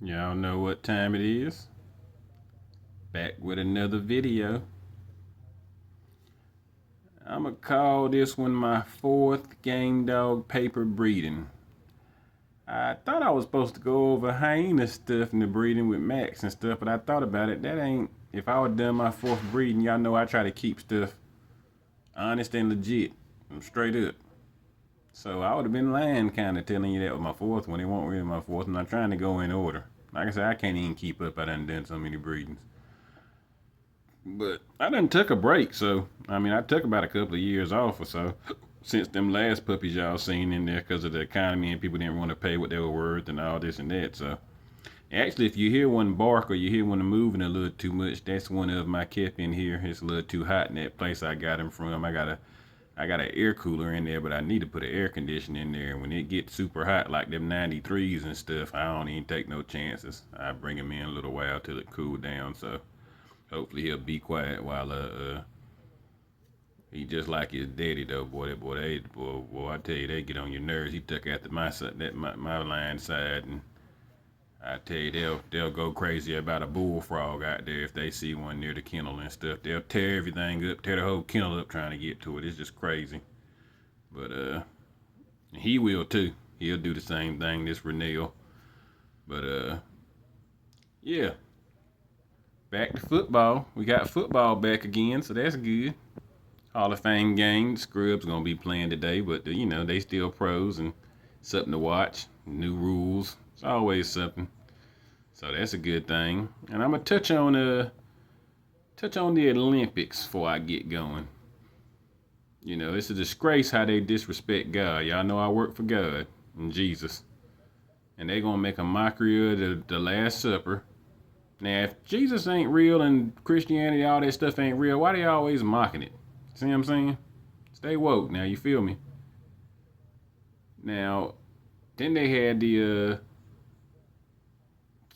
Y'all know what time it is. Back with another video. I'ma call this one my fourth game dog paper breeding. I thought I was supposed to go over hyena stuff and the breeding with Max and stuff, but I thought about it. That ain't, if I would done my fourth breeding, y'all know I try to keep stuff honest and legit. I'm straight up. So I would have been lying kind of telling you that was my fourth one. It won't really my fourth. I'm not trying to go in order. Like I said, I can't even keep up. I done so many breedings. But I done took a break, so I took about a couple of years off or so since them last puppies y'all seen in there because of the economy and people didn't want to pay what they were worth and all this and that. So actually, if you hear one bark or you hear one moving a little too much, that's one of my kept in here. It's a little too hot in that place I got him from. I got an air cooler in there, but I need to put an air conditioner in there. And when it gets super hot, like them 93s and stuff, I don't even take no chances. I bring him in a little while till it cool down. So hopefully he'll be quiet while he just like his daddy though, boy. I tell you, they get on your nerves. He took after my line side, and I tell you, they'll go crazy about a bullfrog out there if they see one near the kennel and stuff. They'll tear everything up, tear the whole kennel up trying to get to it. It's just crazy. But he will too. He'll do the same thing, this Renell. But yeah. Back to football. We got football back again, so that's good. Hall of Fame game. Scrubs gonna be playing today, but they still pros and something to watch. New rules. It's always something. So that's a good thing. And I'm gonna touch on the Olympics before I get going. It's a disgrace how they disrespect God. Y'all know I work for God and Jesus, and they gonna make a mockery of the Last Supper. Now, if Jesus ain't real and Christianity, all that stuff ain't real, why they always mocking it? See what I'm saying? Stay woke now, you feel me? Now, then they had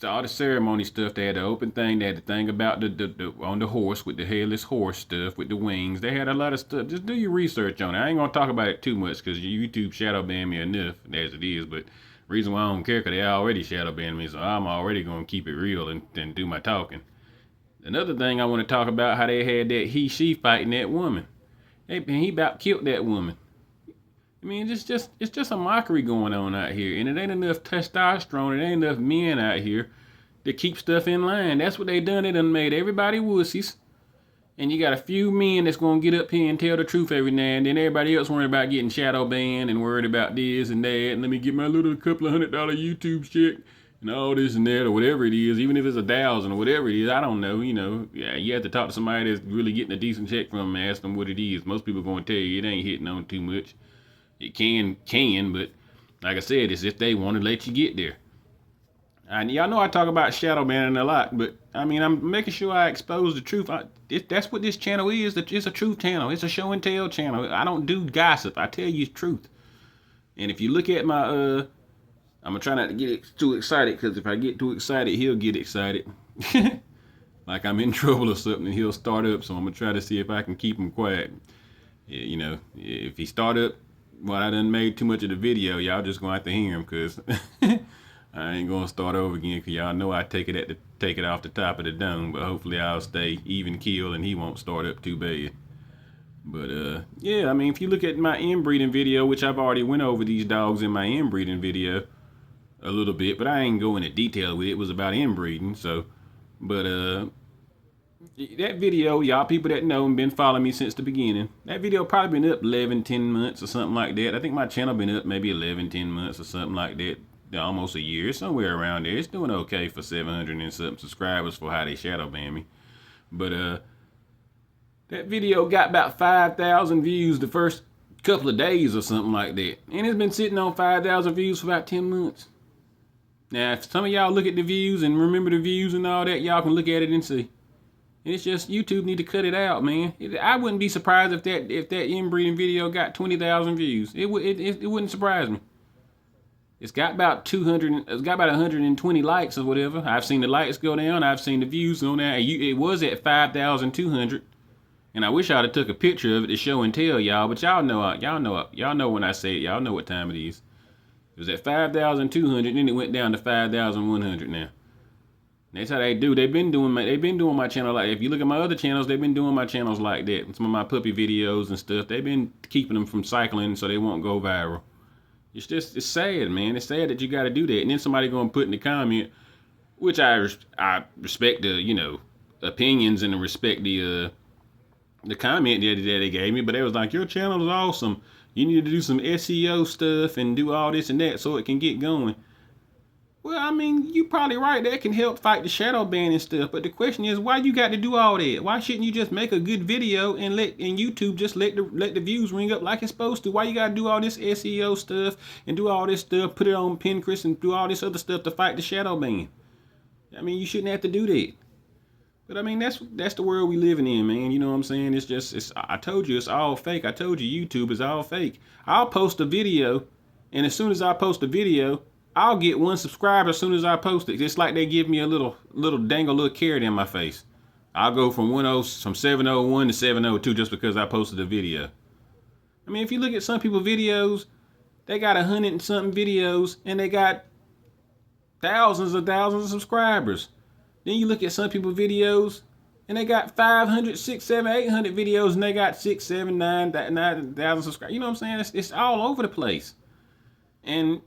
all the ceremony stuff. They had the open thing. They had the thing about the on the horse with the headless horse stuff with the wings. They had a lot of stuff. Just do your research on it. I ain't gonna talk about it too much because YouTube shadow banned me enough as it is. But reason why I don't care because they already shadow banned me, so I'm already gonna keep it real and do my talking. Another thing I want to talk about, how they had that she fighting that woman. He about killed that woman. It's just a mockery going on out here, and it ain't enough testosterone. It ain't enough men out here to keep stuff in line. That's what they done. They done made everybody wussies, and you got a few men that's gonna get up here and tell the truth every now and then. Everybody else worried about getting shadow banned and worried about this and that. And let me get my little couple of $100 YouTube check and all this and that or whatever it is. Even if it's 1,000 or whatever it is, I don't know. Yeah, you have to talk to somebody that's really getting a decent check from them and ask them what it is. Most people gonna tell you it ain't hitting on too much. It can, but like I said, it's if they want to let you get there. And y'all know I talk about shadow banning a lot, but I'm making sure I expose the truth. That's what this channel is. It's a truth channel. It's a show and tell channel. I don't do gossip. I tell you the truth. And if you look at my, I'm gonna try not to get too excited, because if I get too excited, he'll get excited. Like I'm in trouble or something, and he'll start up. So I'm gonna try to see if I can keep him quiet. Yeah, if he start up, well, I done made too much of the video. Y'all just gonna have to hear him, cause I ain't gonna start over again. Cause y'all know I take it off the top of the dome. But hopefully I'll stay even keel and he won't start up too bad. But yeah, if you look at my inbreeding video, which I've already went over these dogs in my inbreeding video a little bit, but I ain't go into detail with it. It was about inbreeding. So, but that video, y'all people that know and been following me since the beginning, that video probably been up 11, 10 months or something like that. I think my channel been up maybe 11, 10 months or something like that. Almost a year, somewhere around there. It's doing okay for 700 and something subscribers for how they shadow ban me. But that video got about 5,000 views the first couple of days or something like that. And it's been sitting on 5,000 views for about 10 months. Now, if some of y'all look at the views and remember the views and all that, y'all can look at it and see. It's just YouTube need to cut it out, man. I wouldn't be surprised if that inbreeding video got 20,000 views. It wouldn't surprise me. It's got about 200. It's got about 120 likes or whatever. I've seen the likes go down. I've seen the views go down. It was at 5,200, and I wish I'd have took a picture of it to show and tell y'all. But y'all know when I say it. Y'all know what time it is. It was at 5,200, then it went down to 5,100 now. That's how they do. They've been doing my channel like. If you look at my other channels, they've been doing my channels like that. Some of my puppy videos and stuff. They've been keeping them from cycling so they won't go viral. It's sad, man. It's sad that you got to do that. And then somebody gonna put in the comment, which I respect the opinions and respect the comment that they gave me, but they was like, your channel is awesome. You need to do some SEO stuff and do all this and that so it can get going. Well, I mean, you probably right. That can help fight the shadow ban and stuff. But the question is, why you got to do all that? Why shouldn't you just make a good video and YouTube just let the views ring up like it's supposed to? Why you got to do all this SEO stuff and do all this stuff, put it on Pinterest and do all this other stuff to fight the shadow ban? I mean, you shouldn't have to do that. But I mean, that's the world we living in, man. You know what I'm saying? I told you it's all fake. I told you YouTube is all fake. I'll post a video, and as soon as I post a video, I'll get 1 subscriber as soon as I post it. Just like they give me a little carrot in my face. I'll go from 701 to 702 just because I posted a video. I mean, if you look at some people's videos, they got 100 and something videos, and they got thousands of subscribers. Then you look at some people's videos, and they got 500, 600, 700, 800 videos, and they got 6, 7, 9,000 subscribers. You know what I'm saying? It's all over the place. And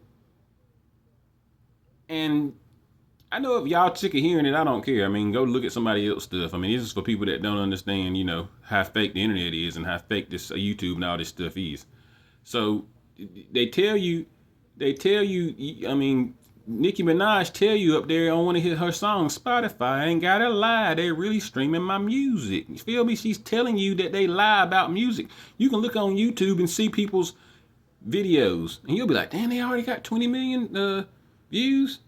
I know if y'all sick of hearing it, I don't care. I mean, go look at somebody else's stuff. I mean, this is for people that don't understand, how fake the internet is and how fake this YouTube and all this stuff is. So they tell you, I mean, Nicki Minaj tell you up there on one of her songs, Spotify ain't gotta lie, they really streaming my music. You feel me? She's telling you that they lie about music. You can look on YouTube and see people's videos, and you'll be like, damn, they already got 20 million views.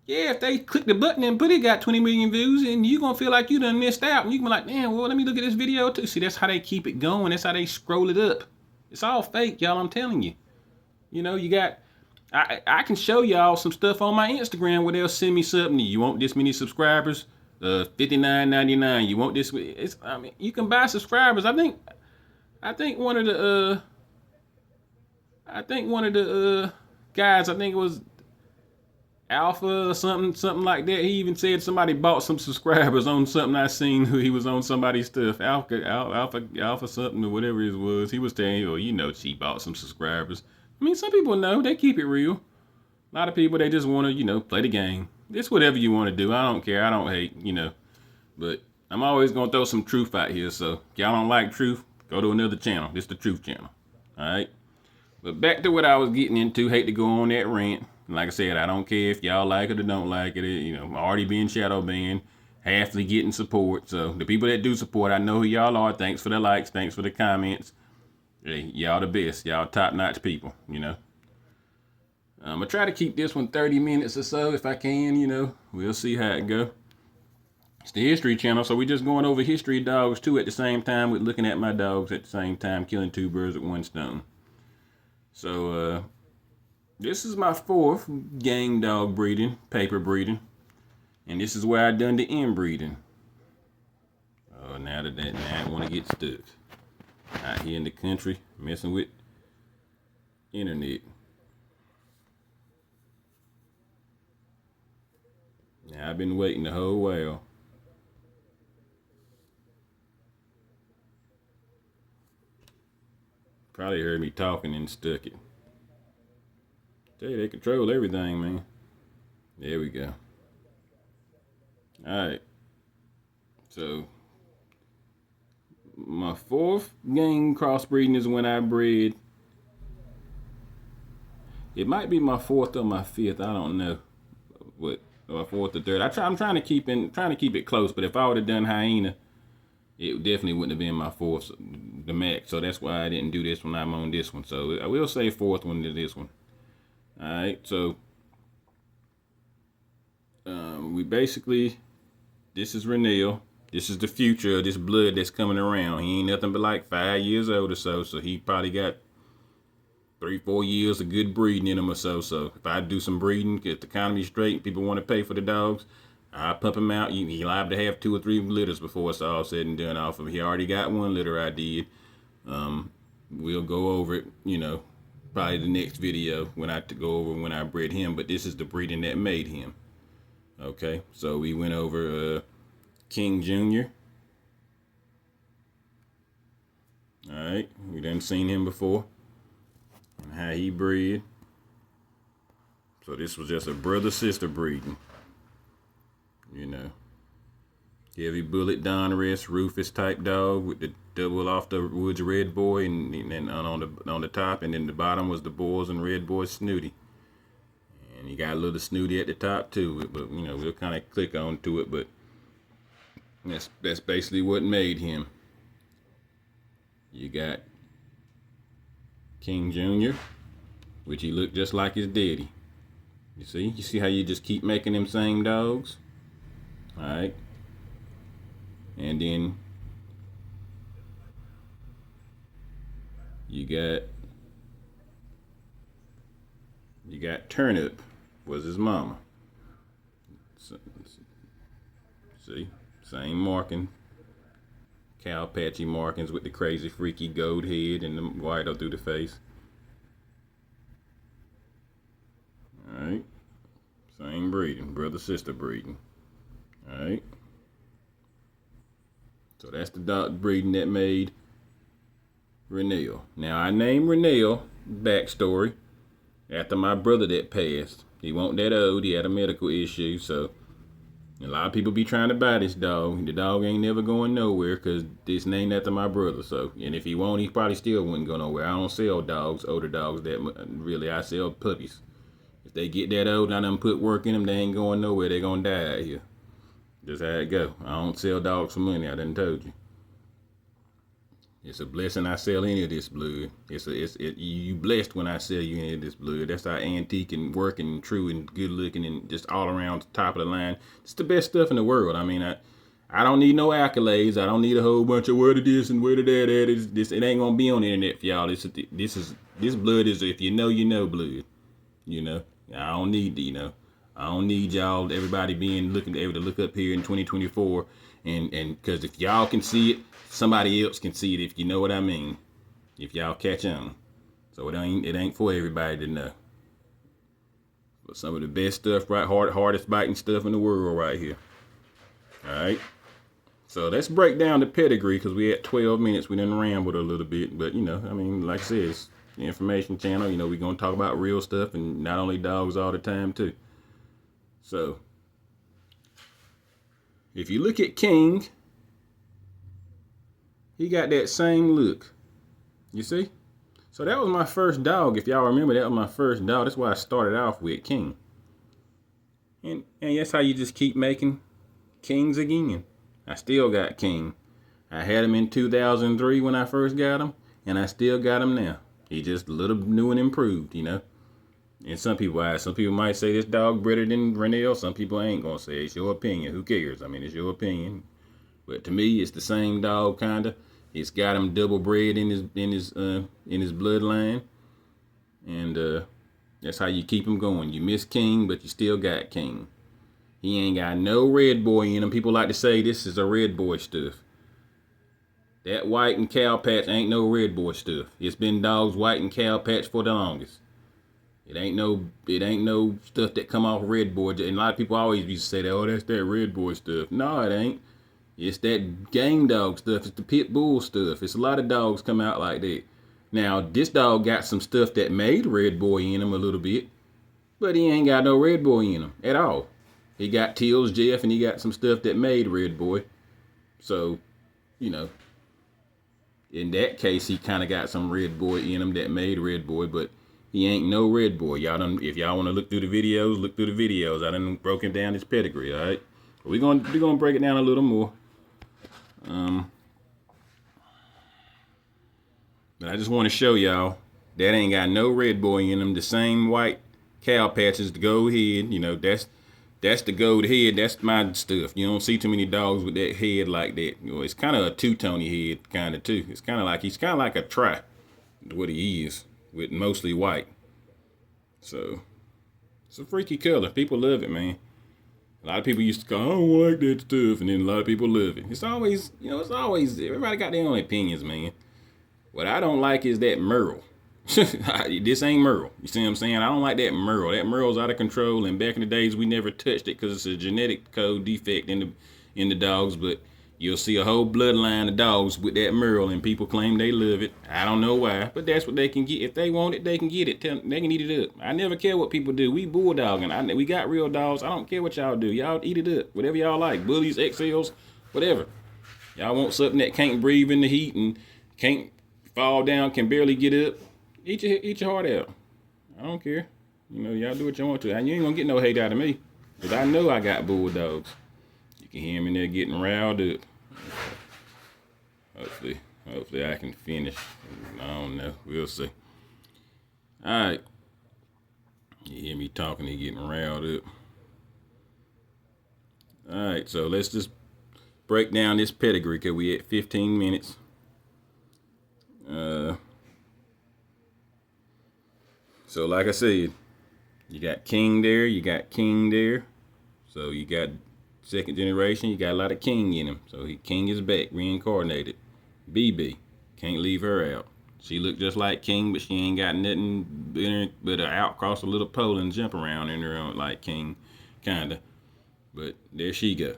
Yeah, if they click the button and put it got 20 million views, and you're gonna feel like you done missed out, and you can be like, damn, well, let me look at this video too. See, that's how they keep it going. That's how they scroll it up. It's all fake, y'all, I'm telling you. You got, I can show y'all some stuff on my Instagram where they'll send me something. You want this many subscribers? $59.99. You want this? I mean, you can buy subscribers. I think one of the guys, I think it was Alpha or something like that. He even said somebody bought some subscribers on something I seen who he was on somebody's stuff. Alpha something or whatever it was. He was telling you, she bought some subscribers. I mean, some people know, they keep it real. A lot of people, they just want to, play the game. It's whatever you want to do. I don't care. I don't hate, But I'm always going to throw some truth out here. So if y'all don't like truth, go to another channel. This is the truth channel. All right. But back to what I was getting into. Hate to go on that rant. Like I said, I don't care if y'all like it or don't like it. Already being shadow banned. Halfly getting support. So the people that do support, I know who y'all are. Thanks for the likes. Thanks for the comments. Hey, y'all the best. Y'all top-notch people, I'm going to try to keep this one 30 minutes or so if I can, We'll see how it go. It's the history channel, so we're just going over history dogs too at the same time with looking at my dogs at the same time, killing 2 birds with 1 stone. So, this is my 4th game dog breeding, paper breeding. And this is where I done the inbreeding. Oh, now I want to get stuck. Out here in the country, messing with internet. Now I've been waiting the whole while. Probably heard me talking and stuck it. Tell you, they control everything, man. There we go. Alright. So my 4th game crossbreeding is when I bred. It might be my 4th or my 5th. I don't know. What? Or 4th or 3rd. I'm trying to keep it close. But if I would have done hyena, it definitely wouldn't have been my 4th, the max. So that's why I didn't do this when I'm on this one. So I will say 4th one to this one. All right. So we basically, this is Renell. This is the future of this blood that's coming around. He ain't nothing but like 5 years old or so. So he probably got 3-4 years of good breeding in him or so. So if I do some breeding, get the economy straight, people want to pay for the dogs, I pump him out. He liable to have 2 or 3 litters before it's all said and done off of him. He already got 1 litter I did. We'll go over it, probably the next video when I go over when I bred him, but this is the breeding that made him. Okay, so we went over King Jr. All right, we done seen him before and how he bred. So this was just a brother-sister breeding, you know. Heavy bullet Donruss, Rufus type dog with the double off the Woods Red Boy, and on the top, and then the bottom was the Boys and Red Boy Snooty. And he got a little Snooty at the top too, but you know, we'll kind of click on to it, but that's basically what made him. You got King Jr., which he looked just like his daddy. You see how you just keep making them same dogs? All right. And then you got Turnip was his mama. So, see, same marking, cow patchy markings with the crazy freaky gold head and the white up through the face. All right, same breeding, brother sister breeding. All right. So that's the dog breeding that made Renell. Now I named Renell, backstory, after my brother that passed. He wasn't that old, he had a medical issue, so a lot of people be trying to buy this dog. The dog ain't never going nowhere because it's named after my brother. So, and if he won't, he probably still wouldn't go nowhere. I don't sell dogs, older dogs, that really. I sell puppies. If they get that old, I done put work in them, they ain't going nowhere. They gonna die out here. Just how it go. I don't sell dogs for money. I done told you. It's a blessing I sell any of this blood. You blessed when I sell you any of this blood. That's how antique and working and true and good looking and just all around the top of the line. It's the best stuff in the world. I mean, I don't need no accolades. I don't need a whole bunch of where to this and where to that. It ain't gonna be on the internet for y'all. This blood is, if you know blood. You know, I don't need I don't need y'all, everybody able to look up here in 2024, and because if y'all can see it, somebody else can see it, if you know what I mean. If y'all catch on. So it ain't for everybody to know. But some of the best stuff, right, hardest biting stuff in the world right here. All right. So let's break down the pedigree, because we at 12 minutes. We done rambled a little bit, but you know, I mean, like I said, it's the information channel. You know, we're gonna talk about real stuff and not only dogs all the time too. So, if you look at King, he got that same look. You see? So that was my first dog. If y'all remember, that was my first dog. That's why I started off with King. And that's how you just keep making Kings again. I still got King. I had him in 2003 when I first got him, and I still got him now. He just a little new and improved, you know? And some people might say this dog better than Renell. Some people ain't gonna say. It's your opinion. Who cares? I mean, it's your opinion. But to me, it's the same dog, kinda. It's got him double bred in his bloodline, and that's how you keep him going. You miss King, but you still got King. He ain't got no red boy in him. People like to say this is a red boy stuff. That white and cow patch ain't no red boy stuff. It's been dogs white and cow patch for the longest. It ain't no stuff that come off red boy. And a lot of people always used to say that, oh, that's that red boy stuff. No, it ain't. It's that game dog stuff. It's the pit bull stuff. It's a lot of dogs come out like that. Now, this dog got some stuff that made red boy in him a little bit, but he ain't got no red boy in him at all. He got Tills Jeff, and he got some stuff that made red boy. So, you know, in that case, he kind of got some red boy in him that made red boy, but he ain't no red boy. If y'all want to look through the videos, look through the videos. I done broken down his pedigree, all right? But we're gonna break it down a little more. But I just want to show y'all that ain't got no red boy in him. The same white cow patches, the gold head. You know, that's the gold head. That's my stuff. You don't see too many dogs with that head like that. You know, it's kind of a two-tony head, kind of too. He's kind of like a tri, what he is, with mostly white. So it's a freaky color. People love it, man. A lot of people used to go, I don't like that stuff, and then a lot of people love it. It's always, everybody got their own opinions, man. What I don't like is that Merle. This ain't Merle. You see what I'm saying? I don't like that Merle. That Merle's out of control. And back in the days, we never touched it because it's a genetic code defect in the dogs. But you'll see a whole bloodline of dogs with that Merle, and people claim they love it. I don't know why, but that's what they can get. If they want it, they can get it. They can eat it up. I never care what people do. We bulldogging. We got real dogs. I don't care what y'all do. Y'all eat it up. Whatever y'all like. Bullies, XLs, whatever. Y'all want something that can't breathe in the heat and can't fall down, can barely get up. Eat your heart out. I don't care. Y'all do what you want to. And you ain't gonna get no hate out of me. Because I know I got bulldogs. You can hear me in there getting riled up. Hopefully I can finish. I don't know. We'll see. Alright. You hear me talking and getting riled up. Alright, so let's just break down this pedigree because we at 15 minutes. So like I said, you got King there, you got King there. So you got second generation, you got a lot of King in him. So King is back, reincarnated. BB, can't leave her out. She looked just like King, but she ain't got nothing but an outcross, a little pole and jump around in her own like King, kinda. But there she go.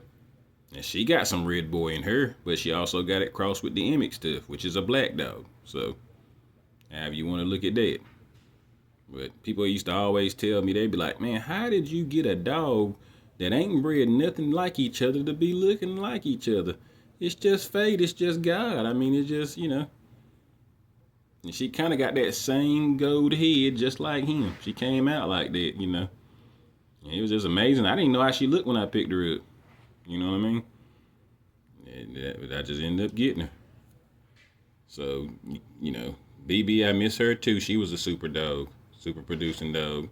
And she got some red boy in her, but she also got it crossed with the Emic stuff, which is a black dog. So, however you want to look at that. But people used to always tell me, they'd be like, man, how did you get a dog that ain't bred nothing like each other to be looking like each other? It's just fate. It's just God. I mean, it's just, And she kind of got that same gold head just like him. She came out like that, And it was just amazing. I didn't know how she looked when I picked her up. You know what I mean? And I just ended up getting her. So, BB, I miss her too. She was a super dog. Super producing dog.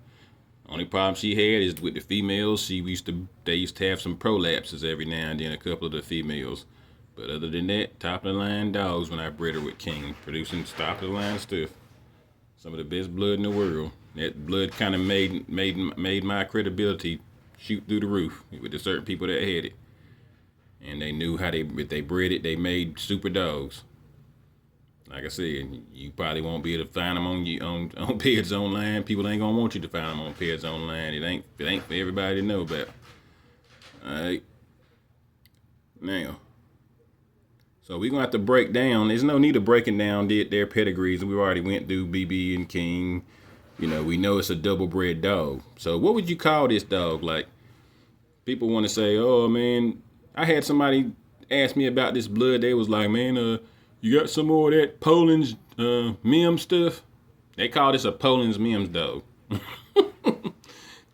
Only problem she had is with the females. They used to have some prolapses every now and then, a couple of the females. But other than that, top of the line dogs when I bred her with King, producing top of the line stuff. Some of the best blood in the world. That blood kind of made my credibility shoot through the roof with the certain people that had it. And they knew how if they bred it, they made super dogs. Like I said, you probably won't be able to find them on Peds Online. People ain't gonna want you to find them on Peds Online. It ain't for everybody to know about. Alright. Now, so we're gonna have to break down. There's no need of breaking down their pedigrees. We already went through BB and King. We know it's a double bred dog. So what would you call this dog? Like, people want to say, oh man, I had somebody ask me about this blood. They was like, man, you got some more of that Poland's Mims stuff? They call this a Poland's Mims dog.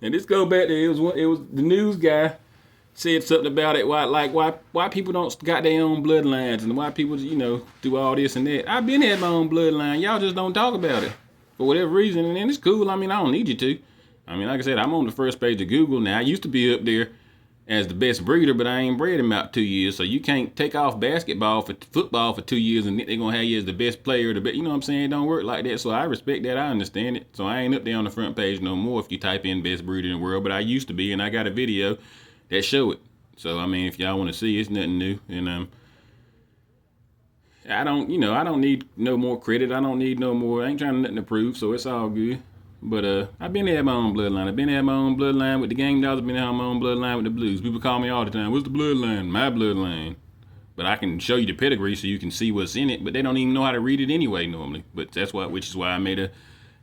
And this go back to it was the news guy said something about it. Why people don't got their own bloodlines and why people do all this and that. I've been had my own bloodline. Y'all just don't talk about it for whatever reason, and it's cool. I mean, I don't need you to. I mean, like I said, I'm on the first page of Google now. I used to be up there as the best breeder, but I ain't bred him out 2 years. So you can't take off football for 2 years and they're going to have you as the best player. You know what I'm saying? It don't work like that. So I respect that. I understand it. So I ain't up there on the front page no more if you type in best breeder in the world. But I used to be, and I got a video that show it. So, I mean, if y'all want to see, it's nothing new. And I don't need no more credit. I don't need no more. I ain't trying to nothing to prove, so it's all good. But I've been had my own bloodline. I've been had my own bloodline with the gamedogs. I've been had my own bloodline with the blues. People call me all the time, what's the bloodline? My bloodline. But I can show you the pedigree so you can see what's in it, but they don't even know how to read it anyway normally. But which is why I made a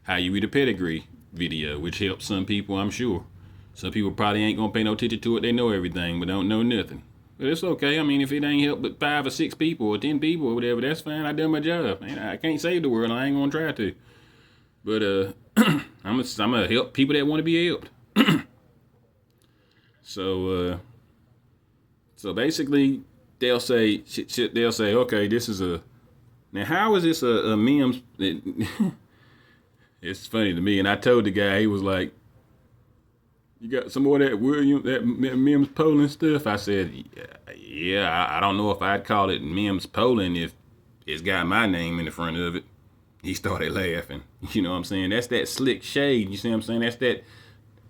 how you read a pedigree video, which helps some people, I'm sure. Some people probably ain't gonna pay no attention to it. They know everything, but don't know nothing. But it's okay. I mean, if it ain't help but 5 or 6 people or 10 people or whatever, that's fine. I done my job. I can't save the world. I ain't gonna try to. But I'm gonna help people that want to be helped. So basically, they'll say, okay, this is now how is this a Mims? It's funny to me, and I told the guy, he was like, you got some more of that Mims Poland stuff? I said, yeah, I don't know if I'd call it Mims Poland if it's got my name in the front of it. He started laughing. You know what I'm saying? That's that slick shade. You see what I'm saying? That's that.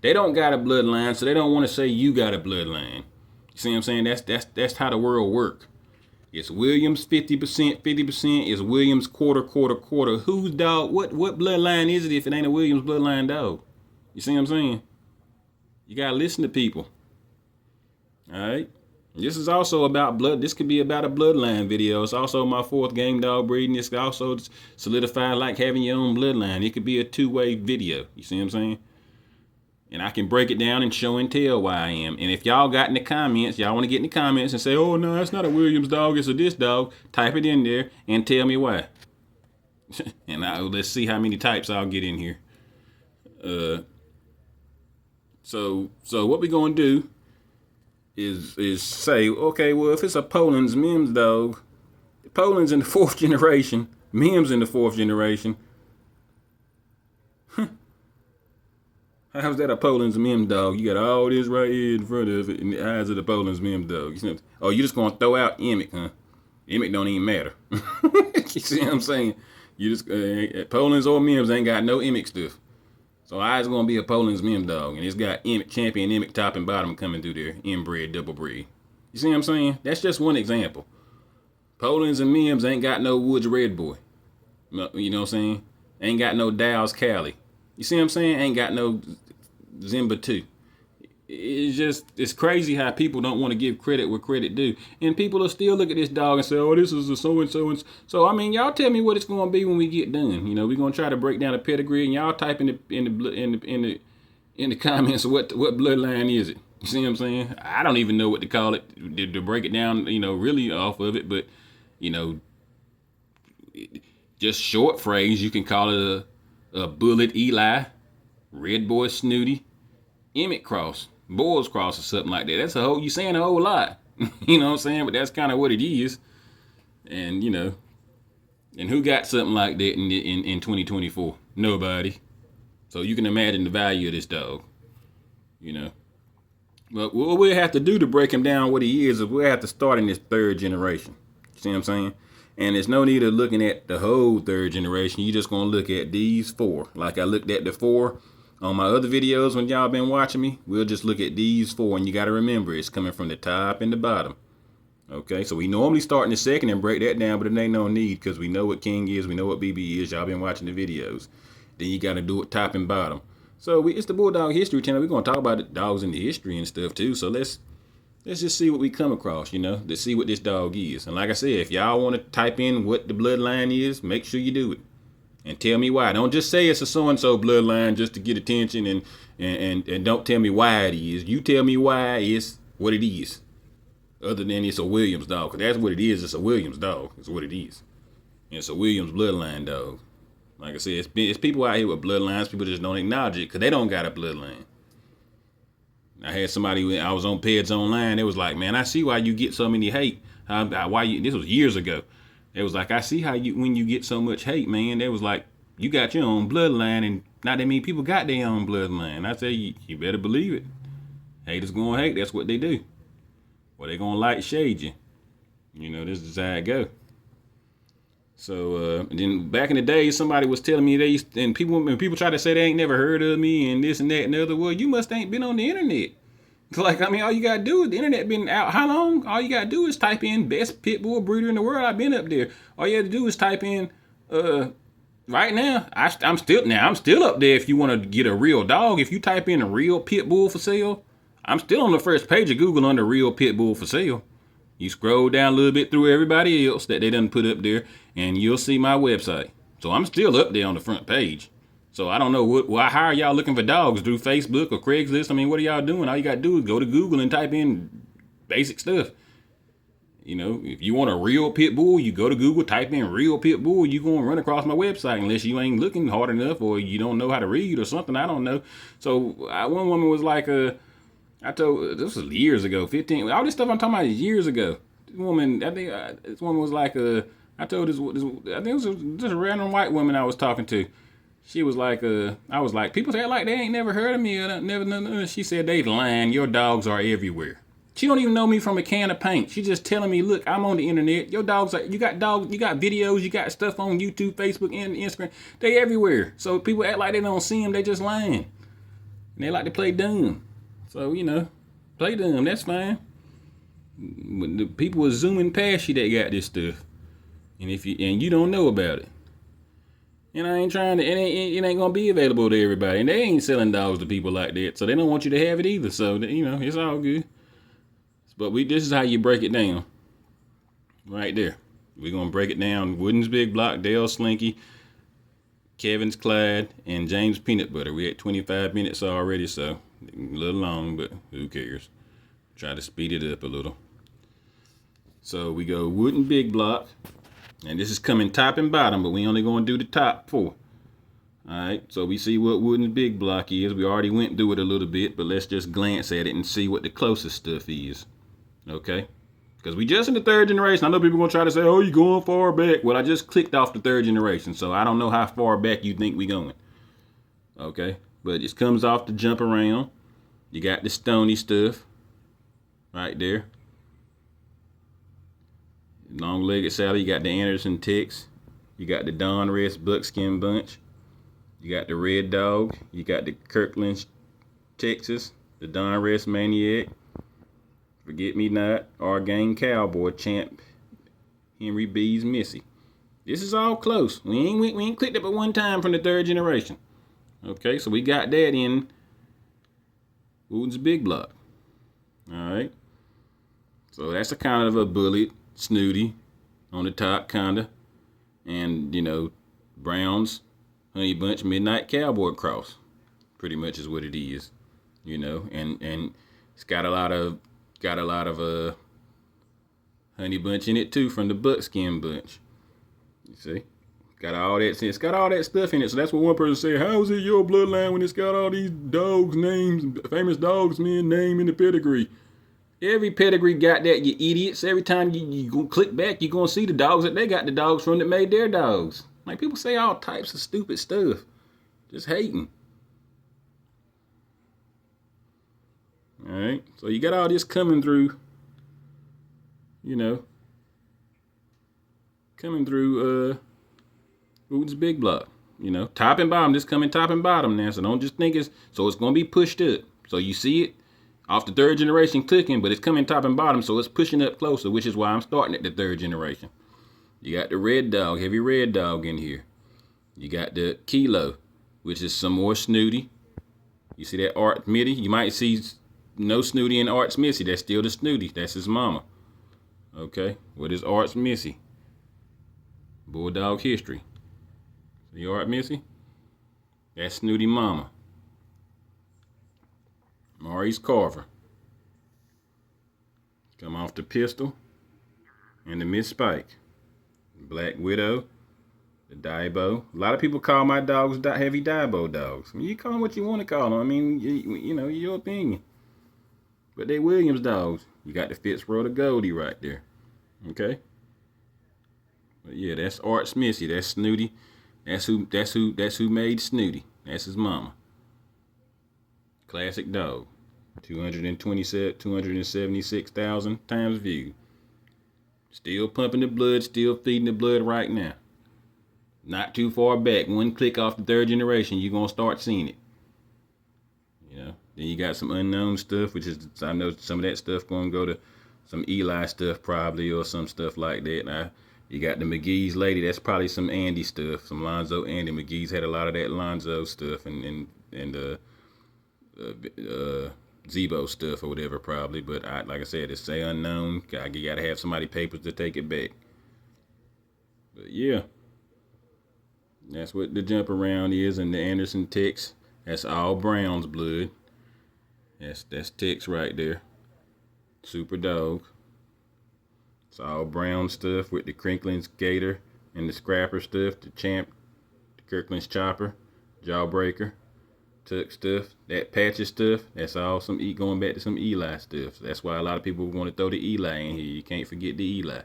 They don't got a bloodline, so they don't want to say you got a bloodline. You see what I'm saying? That's how the world work. It's Williams 50%, 50%. It's Williams quarter, quarter, quarter. Whose dog? What bloodline is it if it ain't a Williams bloodline dog? You see what I'm saying? You gotta listen to people. All right. This is also about blood. This could be about a bloodline video. It's also my 4th game dog breeding. It's also solidified like having your own bloodline. It could be a 2-way video. You see what I'm saying? And I can break it down and show and tell why I am. And if y'all got in the comments, y'all want to get in the comments and say, oh, no, that's not a Williams dog, it's a this dog, type it in there and tell me why. And let's see how many types I'll get in here. So what we're going to do is say, okay, well, if it's a Poland's Mims dog, Poland's in the 4th generation, Mims in the 4th generation, how's that a Poland's Mims dog? You got all this right here in front of it in the eyes of the Poland's Mims dog. You see oh, you just gonna throw out Emmett, huh? Emmett don't even matter. You see what I'm saying? You just Poland's or Mims ain't got no Emmett stuff. So I was gonna be a Poland's Mims dog, and it's got Emmett, champion Emmett top and bottom coming through there, inbred, double breed. You see what I'm saying? That's just one example. Poland's and Mims ain't got no Woods Red Boy. You know what I'm saying? Ain't got no Dow's Cali. You see what I'm saying? Ain't got no Zimba 2. It's crazy how people don't want to give credit where credit due. And people will still look at this dog and say, oh, this is a so-and-so. So, I mean, y'all tell me what it's going to be when we get done. You know, we're going to try to break down the pedigree, and y'all type in the comments what bloodline is it. You see what I'm saying? I don't even know what to call it to break it down, you know, really off of it. But, you know, just short phrase, you can call it a Bullet Eli, Red Boy Snooty, Emmett Cross, Boyle's Cross, or something like that. That's you saying a whole lot. You know what I'm saying? But that's kind of what it is. And, you know, and who got something like that in 2024? Nobody. So you can imagine the value of this dog, you know. But what we'll have to do to break him down what he is we'll have to start in this 3rd generation. You see what I'm saying? And there's no need of looking at the whole 3rd generation. You're just going to look at these 4. Like I looked at the 4 on my other videos when y'all been watching me. We'll just look at these 4. And you got to remember, it's coming from the top and the bottom. Okay, so we normally start in the 2nd and break that down, but it ain't no need because we know what King is. We know what BB is. Y'all been watching the videos. Then you got to do it top and bottom. So it's the Bulldog History Channel. We're going to talk about the dogs in the history and stuff too. So let's just see what we come across, you know, to see what this dog is. And like I said, if y'all want to type in what the bloodline is, make sure you do it. And tell me why. Don't just say it's a so-and-so bloodline just to get attention and don't tell me why it is. You tell me why it's what it is. Other than it's a Williams dog. Because that's what it is. It's a Williams dog. It's what it is. And it's a Williams bloodline dog. Like I said, it's people out here with bloodlines. People just don't acknowledge it because they don't got a bloodline. I had somebody, I was on Peds Online. It was like, man, I see why you get so many hate. This was years ago. It was like, I see how when you get so much hate, man. It was like, you got your own bloodline, and not that many people got their own bloodline. I say, you better believe it. Haters gonna hate. That's what they do. Or they gonna light shade you. You know, this is how it go. So then back in the day, somebody was telling me when people try to say they ain't never heard of me and this and that and the other, well, you must ain't been on the internet. It's like, I mean, all you gotta do is the internet been out how long? All you gotta do is type in best pit bull breeder in the world. I've been up there. All you have to do is type in right now. I'm still up there. If you want to get a real dog, if you type in a real pit bull for sale, I'm still on the first page of Google under real pit bull for sale. You scroll down a little bit through everybody else that they done put up there, and you'll see my website. So I'm still up there on the front page. So I don't know how are y'all looking for dogs through Facebook or Craigslist? I mean, what are y'all doing? All you got to do is go to Google and type in basic stuff. You know, if you want a real pit bull, you go to Google, type in real pit bull, you're going to run across my website unless you ain't looking hard enough or you don't know how to read or something. I don't know. So one woman was like, I told, this was years ago, 15, all this stuff I'm talking about is years ago. This woman was like, I told this, I think it was just a random white woman I was talking to. She was like, I was like, people say like they ain't never heard of me or never. She said, they lying, your dogs are everywhere. She don't even know me from a can of paint. She just telling me, look, I'm on the internet. Your dogs are, you got videos, you got stuff on YouTube, Facebook, and Instagram. They everywhere. So people act like they don't see them, they just lying. And they like to play dumb. So, you know, play dumb, that's fine. When the people are zooming past you that got this stuff, and if you don't know about it, and I ain't trying to, it ain't gonna be available to everybody, and they ain't selling dogs to people like that, so they don't want you to have it either. So it's all good. But this is how you break it down, right there. We're gonna break it down. Wooden's Big Block, Dale Slinky, Kevin's Clyde, and James Peanut Butter. We at 25 minutes already, so a little long, but who cares? Try to speed it up a little. So we go Wooden Big Block, and this is coming top and bottom, but we only gonna do the top 4. Alright, so we see what Wooden's Big Block is. We already went through it a little bit, but let's just glance at it and see what the closest stuff is. Okay? Because we just in the 3rd generation. I know people gonna try to say, oh, you going far back. Well, I just clicked off the 3rd generation, so I don't know how far back you think we going. Okay? But it comes off the jump around. You got the stony stuff right there. Long-legged Sally. You got the Anderson Ticks. You got the Donruss Buckskin Bunch. You got the Red Dog. You got the Kirkland, Texas. The Donruss Maniac. Forget Me Not. Our Gang Cowboy Champ. Henry B's Missy. This is all close. We ain't clicked it but one time from the 3rd generation. Okay, so we got that in Wooden's Big Block. Alright. So that's a kind of a bullet, snooty on the top, kinda. And, Brown's Honey Bunch Midnight Cowboy Cross. Pretty much is what it is. And it's got a lot of Honey Bunch in it too from the Buckskin Bunch. You see? It's got all that stuff in it. So that's what one person said, how is it your bloodline when it's got all these dogs' names, famous dogs' men name in the pedigree? Every pedigree got that, you idiots. Every time you go click back, you're going to see the dogs that they got the dogs from that made their dogs. Like, people say all types of stupid stuff. Just hating. Alright, so you got all this coming through, Wooden's Big Block. Top and bottom, this coming top and bottom now, so don't just think it's going to be pushed up. So you see it off the 3rd generation clicking, but it's coming top and bottom, so it's pushing up closer, which is why I'm starting at the 3rd generation. You got the Red Dog, Heavy Red Dog in here. You got the Kilo, which is some more snooty. You see that Art Mitty? You might see no snooty in Art's Missy. That's still the snooty. That's his mama. Okay, what is Art's Missy? Bulldog History. See Art Missy? That's Snooty Mama. Maurice Carver. Come off the Pistol and the Miss Spike. Black Widow, the Daibo. A lot of people call my dogs heavy Daibo dogs. I mean, you call them what you want to call them. I mean, your opinion. But they Williams dogs. You got the Fitzroy, the Goldie right there. Okay? But yeah, that's Art Missy. That's Snooty. That's who made Snooty. That's his mama. Classic dog. 276,000 times viewed. Still pumping the blood, still feeding the blood right now. Not too far back. One click off the 3rd generation, you're going to start seeing it. Then you got some unknown stuff, which is, I know some of that stuff going to go to some Eli stuff probably, or some stuff like that. Now, you got the McGee's lady. That's probably some Andy stuff, some Lonzo Andy. McGee's had a lot of that Lonzo stuff and Zebo stuff or whatever probably. But like I said, it's say unknown. You got to have somebody papers to take it back. But yeah, that's what the jump around is. And the Anderson Ticks, that's all Brown's blood. That's Ticks right there. Super dog. It's all brown stuff with the Crinklin's Gator and the Scrapper stuff, the Champ, the Kirkland's Chopper, Jawbreaker, Tuck stuff, that Patches stuff. That's all going back to some Eli stuff. So that's why a lot of people want to throw the Eli in here. You can't forget the Eli.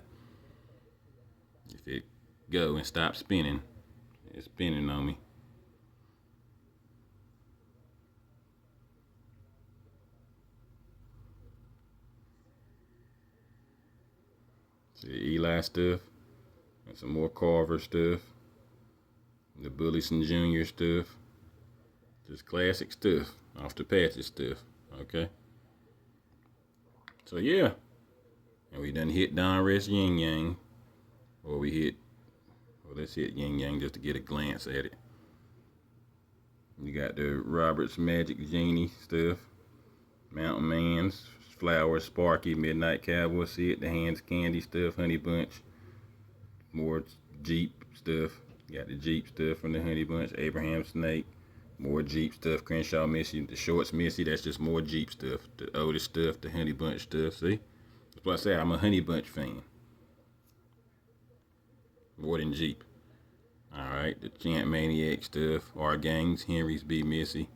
If it go and stop spinning, it's spinning on me. The Eli stuff, and some more Carver stuff, the Bullison Jr. stuff, just classic stuff, off the Patches stuff, okay? So yeah, And we done hit Donruss Yin Yang. Or we hit, well, let's hit Yin Yang just to get a glance at it. You got the Robert's Magic Genie stuff. Mountain Man's, Flower, Sparky, Midnight Cowboy, see it, the Hands Candy stuff, Honey Bunch. More Jeep stuff. Got the Jeep stuff from the Honey Bunch, Abraham Snake. More Jeep stuff, Crenshaw Missy, the Shorts Missy, that's just more Jeep stuff. The Otis stuff, the Honey Bunch stuff, see? That's why I say I'm a Honey Bunch fan. More than Jeep. Alright, the Chant Maniac stuff, our gangs, Henry's B. Missy.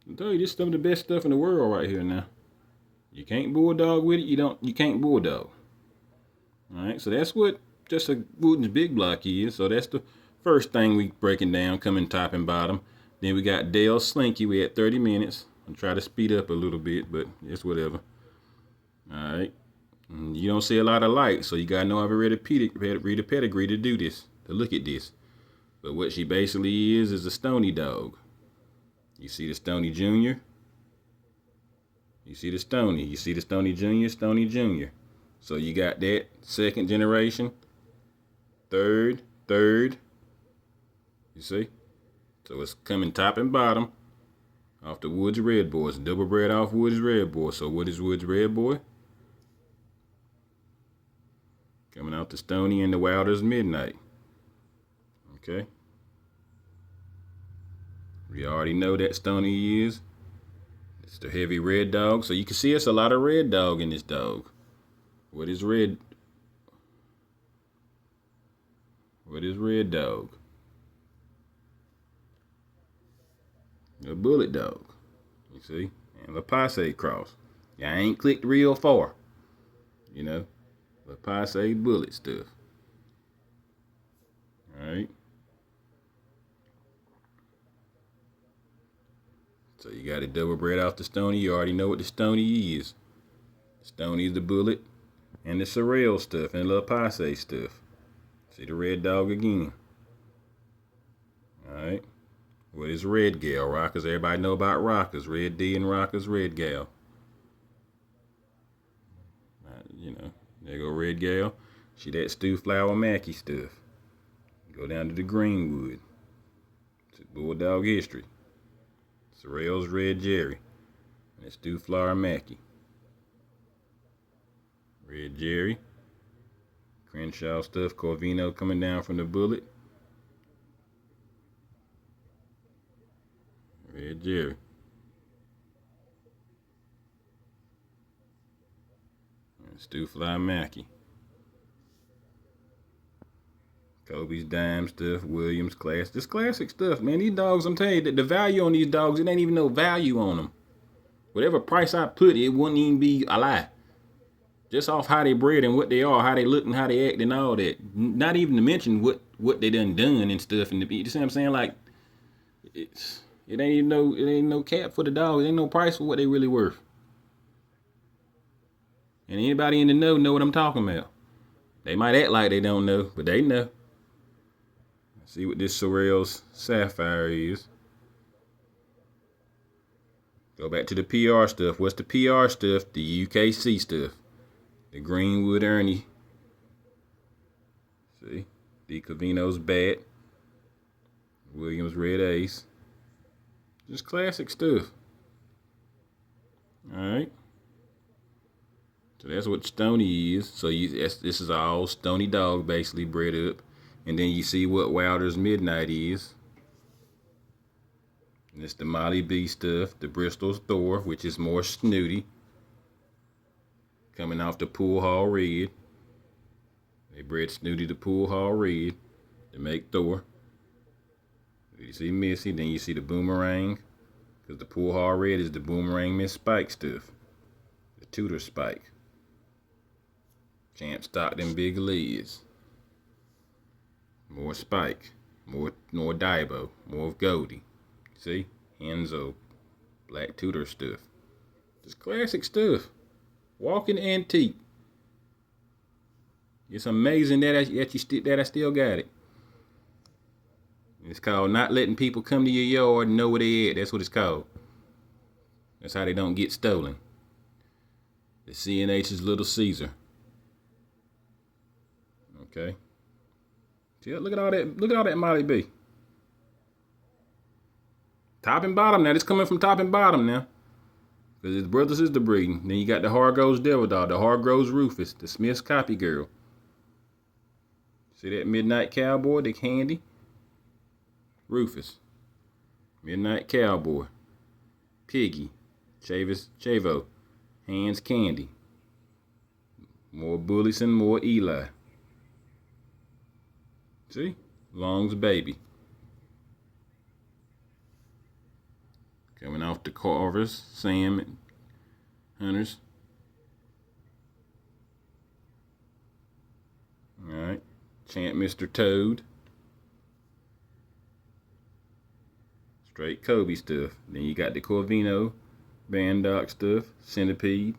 I tell you, this is some of the best stuff in the world right here now. You can't bulldog with it, you can't bulldog. Alright, so that's what just a Wooden's Big Block is. So that's the first thing we breaking down, coming top and bottom. Then we got Dale Slinky, we had 30 minutes. I'll try to speed up a little bit, but it's whatever. Alright. You don't see a lot of light, so you gotta know how to read a pedigree to do this, to look at this. But what she basically is a stony dog. You see the Stony Jr. You see the Stony. You see the Stony Jr., Stony Jr. So you got that second generation, third. You see? So it's coming top and bottom off the Woods Red Boys. Double bred off Woods Red Boy. So what is Woods Red Boy? Coming out the Stony and the Wilder's Midnight. Okay. We already know that Stony is. It's the heavy red dog. So you can see it's a lot of red dog in this dog. What is red? What is red dog? A bullet dog. You see? And a Passe cross. Yeah, I ain't clicked real far. You know? The Passe bullet stuff. Alright. So you got it double bred off the Stony. You already know what the Stony is. The Stony is the bullet and the Sorrel stuff and the little Passe stuff. See the red dog again. Alright. What is Red Gal? Rockers, everybody know about Rockers. Red D and Rockers, Red Gal. You know, there go Red Gal. She that Stew Flower Mackey stuff. Go down to the Greenwood. It's Bulldog history. Sorrel's Red Jerry. And it's Stew Flower Mackey. Red Jerry. Crenshaw stuff. Corvino coming down from the bullet. Red Jerry. And Stew Flower Mackey. Kobe's dime stuff, Williams class. This classic stuff, man. These dogs, I'm telling you, that the value on these dogs, it ain't even no value on them. Whatever price I put, it wouldn't even be a lie. Just off how they bred and what they are, how they look and how they act and all that. Not even to mention what they done and stuff. And you see what I'm saying? Like, it ain't no cap for the dogs. It ain't no price for what they really worth. And anybody in the know what I'm talking about. They might act like they don't know, but they know. See what this Sorrel's Sapphire is. Go back to the PR stuff. What's the PR stuff? The UKC stuff. The Greenwood Ernie. See? D. Covino's Bat. Williams Red Ace. Just classic stuff. Alright. So that's what Stony is. So this is all Stony dog basically bred up. And then you see what Wilder's Midnight is. And it's the Molly B stuff. The Bristol's Thor, which is more snooty. Coming off the Pool Hall Red. They bred Snooty the Pool Hall Red to make Thor. You see Missy, then you see the Boomerang. Because the Pool Hall Red is the Boomerang Miss Spike stuff. The Tudor Spike. Champ Stockton Big Liz. More Spike. More Daibo. More of Goldie. See? Enzo. Black Tudor stuff. Just classic stuff. Walking antique. It's amazing that I still got it. It's called not letting people come to your yard and know where they at. That's what it's called. That's how they don't get stolen. The CNH's Little Caesar. Okay. See, look at all that. Look at all that Molly B. Top and bottom now. This coming from top and bottom now. Because his brothers is the breeding. Then you got the Hargroves Devil Dog, the Hargroves Rufus, the Smith's Copy Girl. See that Midnight Cowboy, the Candy? Rufus. Midnight Cowboy. Piggy. Chavo. Hands Candy. More Bullison, more Eli. See? Long's baby. Coming off the Carvers, Sam and Hunters. Alright. Champ Mr. Toad. Straight Kobe stuff. Then you got the Corvino, Bandok stuff, Centipede.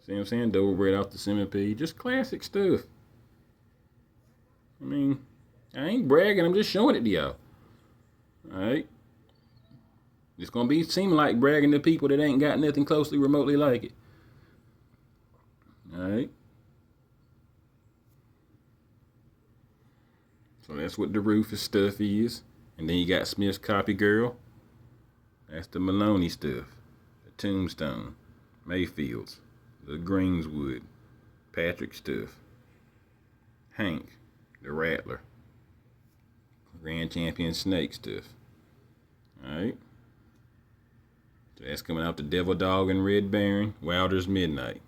See what I'm saying? Double bred off the Centipede. Just classic stuff. I mean, I ain't bragging, I'm just showing it to y'all. Alright? It's gonna be seeming like bragging to people that ain't got nothing closely remotely like it. Alright? So that's what the Rufus stuff is. And then you got Smith's Copy Girl. That's the Maloney stuff. The Tombstone. Mayfields. The Greenswood. Patrick stuff. Hank. The Rattler. Grand Champion Snake stuff. Alright. So that's coming out the Devil Dog and Red Baron. Wilder's Midnight.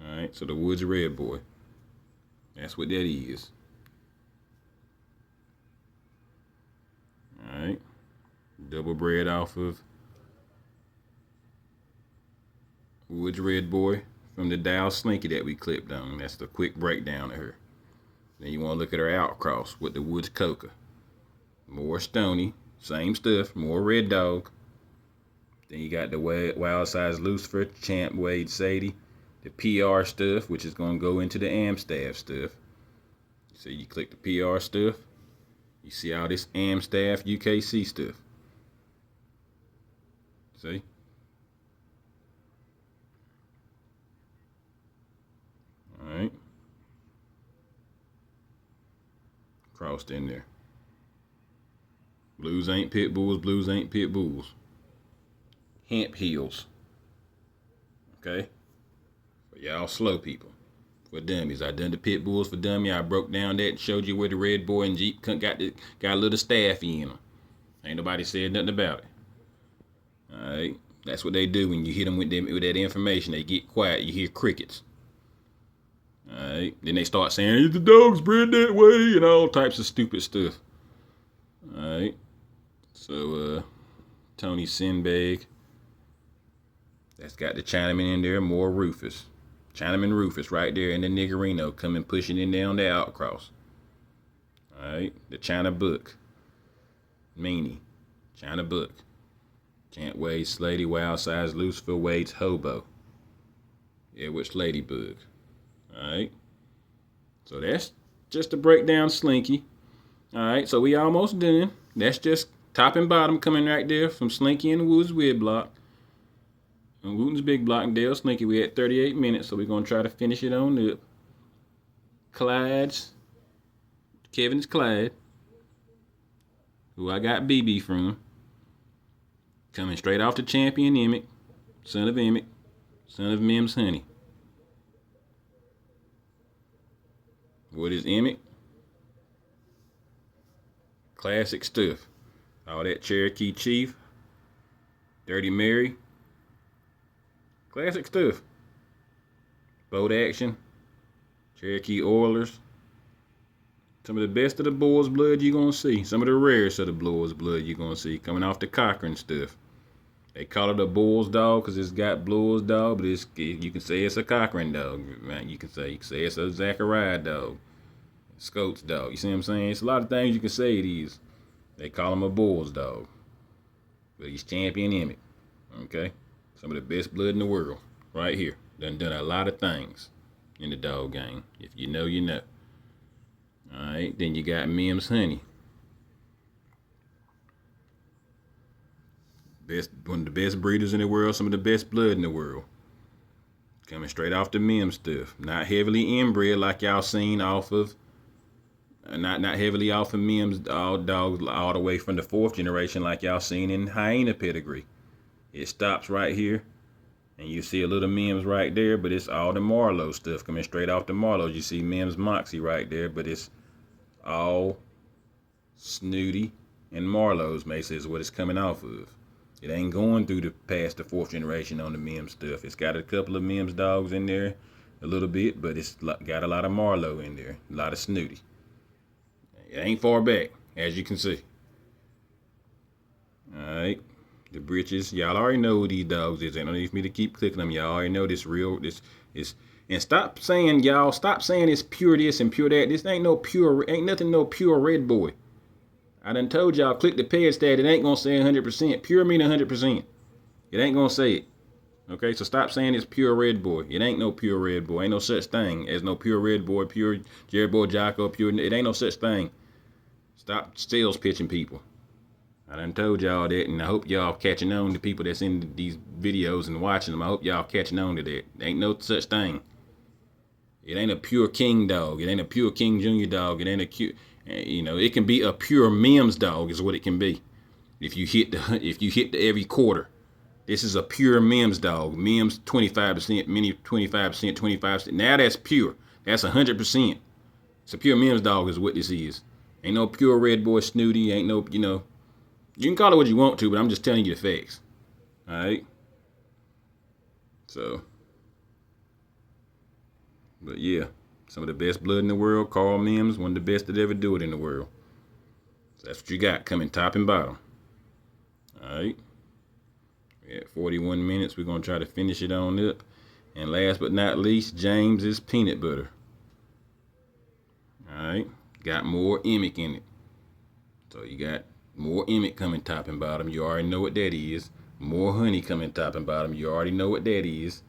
Alright, so the Woods Red Boy. That's what that is. Alright. Double bred off of Woods Red Boy from the Dow Slinky that we clipped on. That's the quick breakdown of her. Then you want to look at her outcross with the Woods Coca. More Stony. Same stuff. More Red Dog. Then you got the Wild Size Lucifer, Champ Wade Sadie. The PR stuff, which is going to go into the Amstaff stuff. So you click the PR stuff. You see all this Amstaff UKC stuff. See? Alright. Crossed in there. Blues ain't pit bulls, blues ain't pit bulls. Hemp heels. Okay? For y'all slow people. For dummies. I done the pit bulls for dummy. I broke down that and showed you where the Red Boy and Jeep got a little staffy in them. Ain't nobody said nothing about it. Alright? That's what they do when you hit them with that information. They get quiet. You hear crickets. Alright? Then they start saying, the dog's bred that way, and all types of stupid stuff. Alright? So, Tony Sinbag. That's got the Chinaman in there. More Rufus. Chinaman Rufus right there in the Niggerino coming pushing in down the outcross. Alright. The China Book. Meanie. China Book. Chant Wade Slady. Wild Size Lucifer. Wade's Hobo. Edward's Ladybug. Alright. So that's just to break down Slinky. Alright. So we almost done. That's just top and bottom coming right there from Slinky and the Woods Weird Block. And Wooten's Big Block and Dale Slinky, we had 38 minutes, so we're going to try to finish it on up. Kevin's Clyde, who I got BB from, coming straight off the champion Emmett, son of Emmett, son of Mims Honey. What is Emmett? Classic stuff. All that Cherokee Chief, Dirty Mary. Classic stuff. Boat action. Cherokee Oilers. Some of the best of the Boys blood you're going to see. Some of the rarest of the Boys blood you're going to see. Coming off the Cochran stuff. They call it a Bulls dog because it's got Bulls dog, but you can say it's a Cochran dog. Man, you can say it's a Zachariah dog. Scots dog. You see what I'm saying? It's a lot of things you can say it is. They call him a Bulls dog. But he's champion Emmett. Okay? Some of the best blood in the world, right here. Done a lot of things in the dog game. If you know, you know. All right, then you got Mims Honey. One of the best breeders in the world, some of the best blood in the world. Coming straight off the Mim stuff. Not heavily inbred like y'all seen off of, not heavily off of Mims, all dogs all the way from the 4th generation like y'all seen in hyena pedigree. It stops right here, and you see a little Mims right there, but it's all the Marlowe stuff coming straight off the Marlowe. You see Mims Moxie right there, but it's all Snooty and Marlowe's basically is what it's coming off of. It ain't going through the past the 4th generation on the Mims stuff. It's got a couple of Mims dogs in there a little bit, but it's got a lot of Marlowe in there, a lot of Snooty. It ain't far back, as you can see. Alright, the britches. Y'all already know who these dogs is. Ain't no need for me to keep clicking them. Y'all already know this real, this is. And stop saying, y'all, stop saying it's pure this and pure that. This ain't no pure, ain't nothing no pure red boy. I done told y'all, click the peg stat, it ain't gonna say 100%. Pure mean 100%. It ain't gonna say it. Okay, so stop saying it's pure red boy. It ain't no pure red boy. Ain't no such thing as no pure red boy, pure Jerry Boy Jocko, pure. It ain't no such thing. Stop sales pitching people. I done told y'all that, and I hope y'all catching on to people that's in these videos and watching them. I hope y'all catching on to that. Ain't no such thing. It ain't a pure king dog. It ain't a pure King Jr. dog. It ain't a cute. You know, it can be a pure Mims dog is what it can be. If you hit the every quarter, this is a pure Mims dog. Mims 25%, mini 25%, 25%. Now that's pure. That's 100%. It's a pure Mims dog is what this is. Ain't no pure red boy Snooty. Ain't no, you know. You can call it what you want to, but I'm just telling you the facts. All right. So, but yeah. Some of the best blood in the world. Carl Mims, one of the best that ever do it in the world. So that's what you got coming top and bottom. Alright. We're at 41 minutes. We're going to try to finish it on up. And last but not least, James's peanut butter. Alright. Got more emic in it. So you got more emic coming top and bottom. You already know what that is. More honey coming top and bottom. You already know what that is.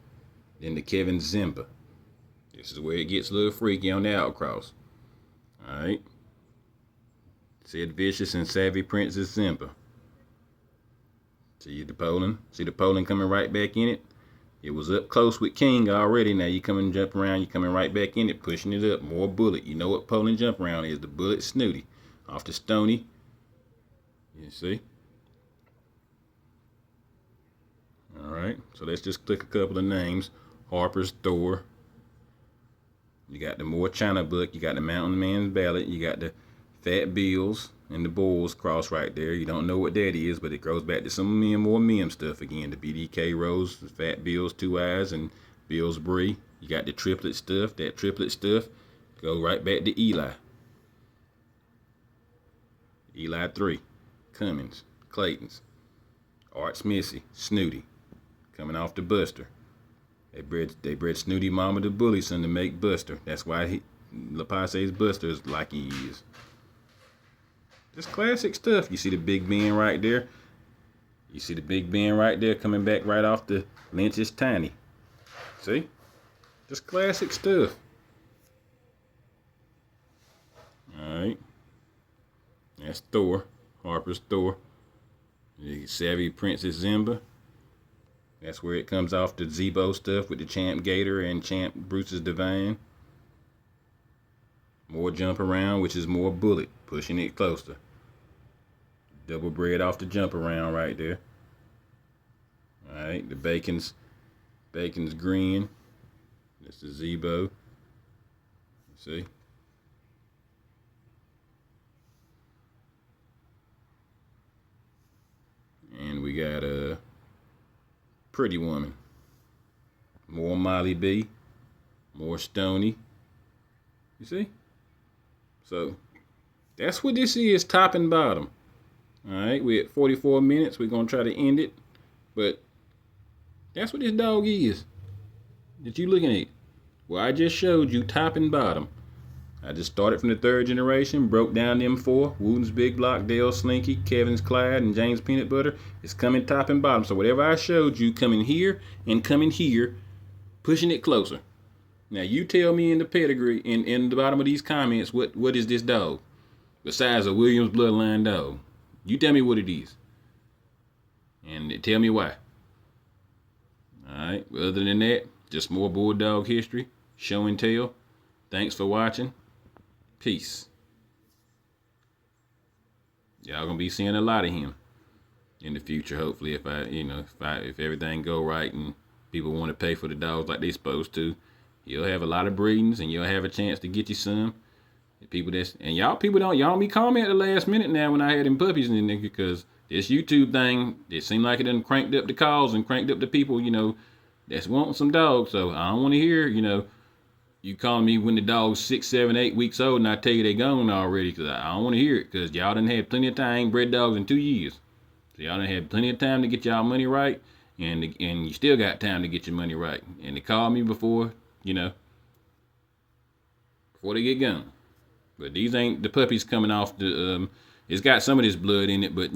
Then the Kevin Zimba. This is where it gets a little freaky on the outcross. Alright. Sid Vicious and Savvy Princess Zimba. See the Poland? See the Poland coming right back in it? It was up close with King already. Now you coming jump around, you coming right back in it, pushing it up. More bullet. You know what Poland jump around is. The bullet Snooty. Off the Stony. You see? Alright. So let's just click a couple of names. Harper's Thor. You got the More China book. You got the Mountain Man's Ballad. You got the Fat Bills and the Bulls cross right there. You don't know what that is, but it goes back to some more Mim stuff again. The BDK Rose, the Fat Bills, Two Eyes, and Bills Bree. You got the triplet stuff. That triplet stuff go right back to Eli. Eli 3. Cummins. Clayton's. Art Smissy. Snooty. Coming off the Buster. They bred Snooty Mama the Bully son to make Buster. That's why LaPace's Buster is like he is. Just classic stuff. You see the Big Ben right there. You see the Big Ben right there coming back right off the Lynch's Tiny. See? Just classic stuff. Alright. That's Thor. Harper's Thor. The Savvy Princess Zimba. That's where it comes off the Zebo stuff with the Champ Gator and Champ Bruce's Divine. More jump around, which is more bullet, pushing it closer. Double bred off the jump around right there. Alright, the Bacon's green. That's the Zebo. See? And we got a Pretty Woman. More Molly B. More Stony. You see? So, that's what this is, top and bottom. Alright, we're at 44 minutes. We're going to try to end it. But, that's what this dog is. That you looking at. Well, I just showed you top and bottom. I just started from the 3rd generation, broke down them 4. Wooten's Big Block, Dale Slinky, Kevin's Clyde, and James Peanut Butter. It's coming top and bottom. So whatever I showed you, coming here and coming here, pushing it closer. Now you tell me in the pedigree, in the bottom of these comments, what is this dog? Besides a Williams bloodline dog. You tell me what it is. And tell me why. Alright, other than that, Just more bulldog history, show and tell. Thanks for watching. Peace. Y'all gonna be seeing a lot of him in the future, hopefully, if everything go right and people want to pay for the dogs like they supposed to. You'll have a lot of breedings and you'll have a chance to get you some. Y'all don't be commenting at the last minute now when I had them puppies in there, because this YouTube thing, it seemed like it done cranked up the calls and cranked up the people, that's wanting some dogs. So I don't want to hear, you calling me when the dog's 6, 7, 8 weeks old and I tell you they gone already, because I don't want to hear it, because y'all done had plenty of time. I ain't bred dogs in 2 years. So y'all done had plenty of time to get y'all money right, and you still got time to get your money right. And they call me before they get gone. But these ain't the puppies coming off the, it's got some of this blood in it, but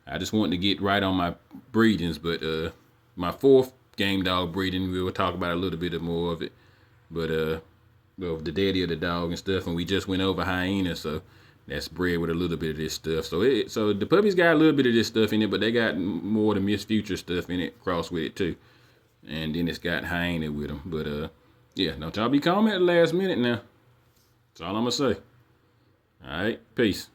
I just wanted to get right on my breedings. But my 4th game dog breeding, we will talk about a little bit more of it. But well, the daddy of the dog and stuff, and we just went over hyena, so that's bred with a little bit of this stuff. So the puppies got a little bit of this stuff in it, but they got more of the Miss Future stuff in it, crossed with it too. And then it's got hyena with them. But yeah, don't y'all be calling me at the last minute now. That's all I'm gonna say. All right, peace.